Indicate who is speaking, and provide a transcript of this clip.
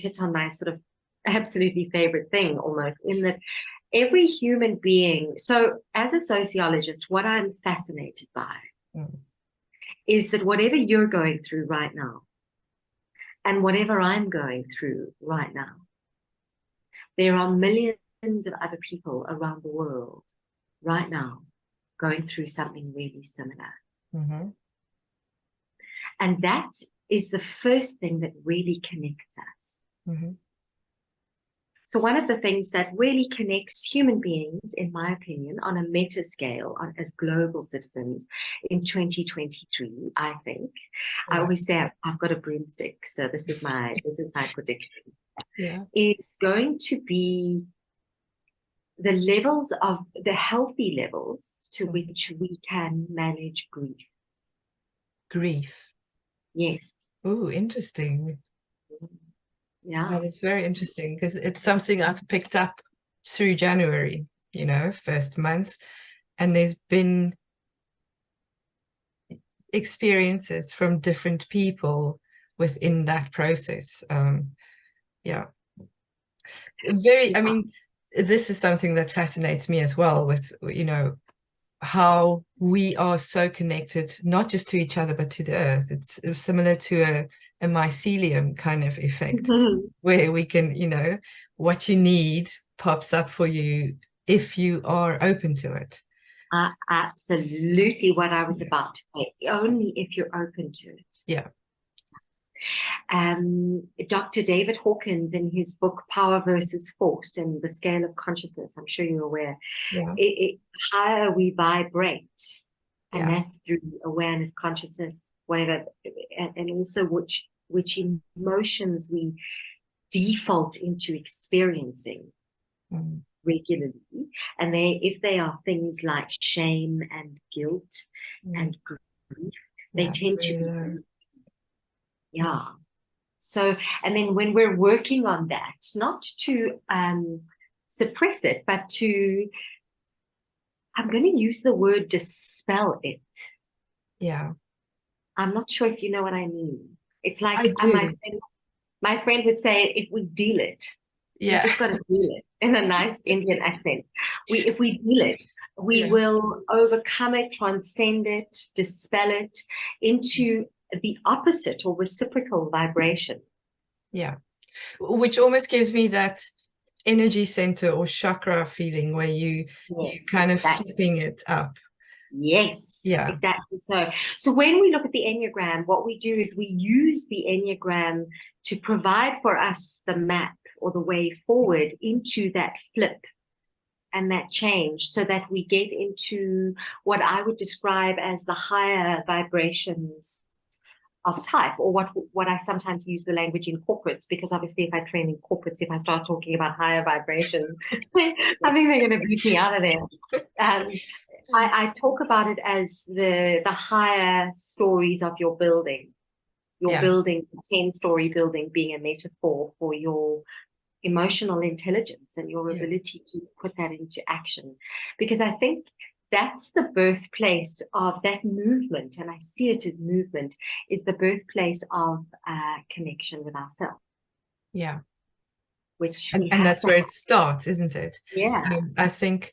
Speaker 1: hit on my sort of absolutely favorite thing almost, in that every human being, so as a sociologist, what I'm fascinated by is that whatever you're going through right now and whatever I'm going through right now, there are millions of other people around the world right now going through something really similar.
Speaker 2: Mm-hmm.
Speaker 1: And that is the first thing that really connects us.
Speaker 2: Mm-hmm.
Speaker 1: So one of the things that really connects human beings, in my opinion, on a meta scale, as global citizens in 2023, I think,
Speaker 2: Yeah.
Speaker 1: I always say I've got a broomstick, so this is my prediction.
Speaker 2: Yeah.
Speaker 1: Is going to be the levels of the healthy levels to which we can manage grief.
Speaker 2: Grief.
Speaker 1: Yes.
Speaker 2: Oh, interesting.
Speaker 1: Yeah.
Speaker 2: That is very interesting, because it's something I've picked up through January, first month, and there's been experiences from different people within that process. Yeah. I mean, this is something that fascinates me as well, with, how we are so connected, not just to each other, but to the earth. It's similar to a mycelium kind of effect, where we can, what you need pops up for you if you are open to it.
Speaker 1: Absolutely what I was about to say. Only if you're open to it.
Speaker 2: Yeah.
Speaker 1: Dr. David Hawkins, in his book Power versus Force and the Scale of Consciousness, I'm sure you're aware,
Speaker 2: Yeah.
Speaker 1: higher we vibrate, and
Speaker 2: Yeah.
Speaker 1: that's through awareness, consciousness, whatever, and also which emotions we default into experiencing regularly. And if they are things like shame and guilt and grief, they tend to be, yeah. So, and then when we're working on that, not to suppress it, but to, I'm going to use the word dispel it.
Speaker 2: Yeah.
Speaker 1: I'm not sure if you know what I mean. It's like
Speaker 2: I do.
Speaker 1: my friend would say, if we deal it,
Speaker 2: Yeah.
Speaker 1: we just got to deal it in a nice Indian accent. If we deal it, we will overcome it, transcend it, dispel it into the opposite or reciprocal vibration.
Speaker 2: Yeah. Which almost gives me that energy center or chakra feeling, where you kind of flipping it up.
Speaker 1: Yes,
Speaker 2: Yeah,
Speaker 1: exactly. So when we look at the Enneagram, what we do is we use the Enneagram to provide for us the map or the way forward into that flip and that change, so that we get into what I would describe as the higher vibrations of type, or what I sometimes use the language in corporates, because obviously if I train in corporates, if I start talking about higher vibrations, I think they're going to beat me out of there. I talk about it as the higher stories of your building. Your building, 10-story building, being a metaphor for your emotional intelligence and your ability to put that into action. Because I think that's the birthplace of that movement, and I see it as movement, is the birthplace of connection with ourselves.
Speaker 2: Yeah.
Speaker 1: Which
Speaker 2: And that's where it starts, isn't it?
Speaker 1: Yeah.
Speaker 2: I think